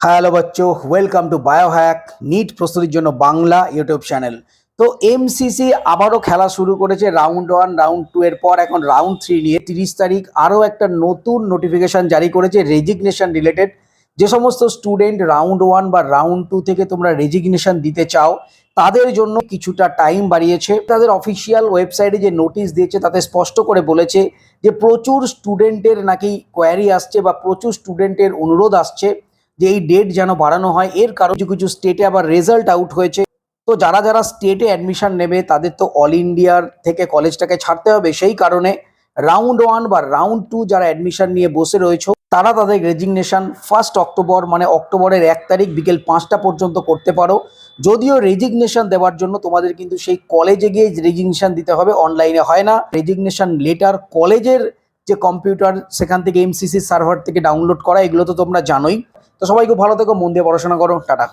Hello বাচ্চো, welcome to Biohack NEET প্রস্তুতির জন্য বাংলা ইউটিউব চ্যানেল। তো এমসিসি আবারও খেলা শুরু করেছে রাউন্ড 1 রাউন্ড 2 এর পর এখন রাউন্ড 3 নিয়ে 30 তারিখ আরও একটা নতুন নোটিফিকেশন জারি করেছে রেজিগনেশন রিলেটেড। যে সমস্ত স্টুডেন্ট রাউন্ড 1 বা রাউন্ড 2 থেকে তোমরা রেজিগনেশন দিতে চাও তাদের জন্য কিছুটা টাইম বাড়িয়েছে। তাদের অফিসিয়াল ওয়েবসাইটে যে নোটিশ দিয়েছে তাতে স্পষ্ট করে বলেছে যে প্রচুর স্টুডেন্টের নাকি কোয়ারি আসছে বা প্রচুর স্টুডেন্টের অনুরোধ আসছে যে এই ডেট যেন বাড়ানো হয়। এর কারণ কিছু কিছু স্টেটে আবার রেজাল্ট আউট হয়েছে। তো যারা যারা স্টেটে অ্যাডমিশন নেবে তাদের তো অল ইন্ডিয়ার থেকে কলেজটাকে ছাড়তে হবে, সেই কারণে রাউন্ড 1 বা রাউন্ড 2 যারা অ্যাডমিশন নিয়ে বসে রয়েছে তারা তাদের রেজিগনেশন 1 অক্টোবর মানে অক্টোবরের 1 তারিখ বিকেল 5টা পর্যন্ত করতে পারো। যদিও রেজিগনেশন দেওয়ার জন্য তোমাদের কিন্তু সেই কলেজে গিয়ে রেজিগনেশন দিতে হবে, অনলাইনে হয় না। রেজিগনেশন লেটার কলেজের যে কম্পিউটার সেখান থেকে এমসিসি সার্ভার থেকে ডাউনলোড করা, এগুলো তো তোমরা জানোই। তো সবাই খুব ভালো থেকো, মন দিয়ে পড়াশোনা করো, টাটা।